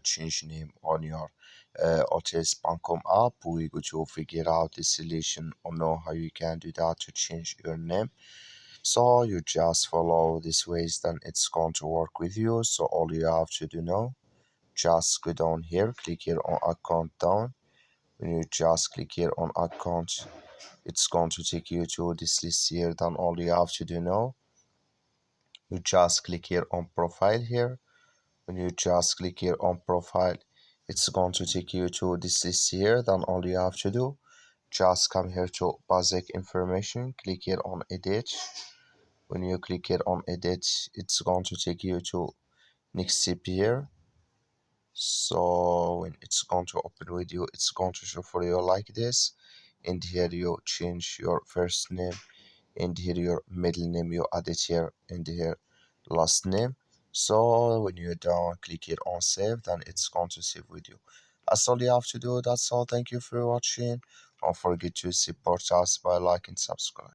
change name on your Otis Bancom app. We're going to figure out the solution or know how you can do that to change your name. So you just follow this ways, then it's going to work with you. So all you have to do now, just go down here, click here on account down. When you just click here on account, it's going to take you to this list here. Then all you have to do now, you just click here on profile here. When you just click here on profile, it's going to take you to this list here. Then all you have to do, just come here to basic information, click here on edit. When you click here on edit, it's going to take you to next step here. So when it's going to open with you, it's going to show for you like this. And here you change your first name, and here your middle name you add it here, and here last name. So when you're done, click here on save, then it's going to save with you. That's all you have to do. That's all. Thank you for watching. Don't forget to support us by liking and subscribe.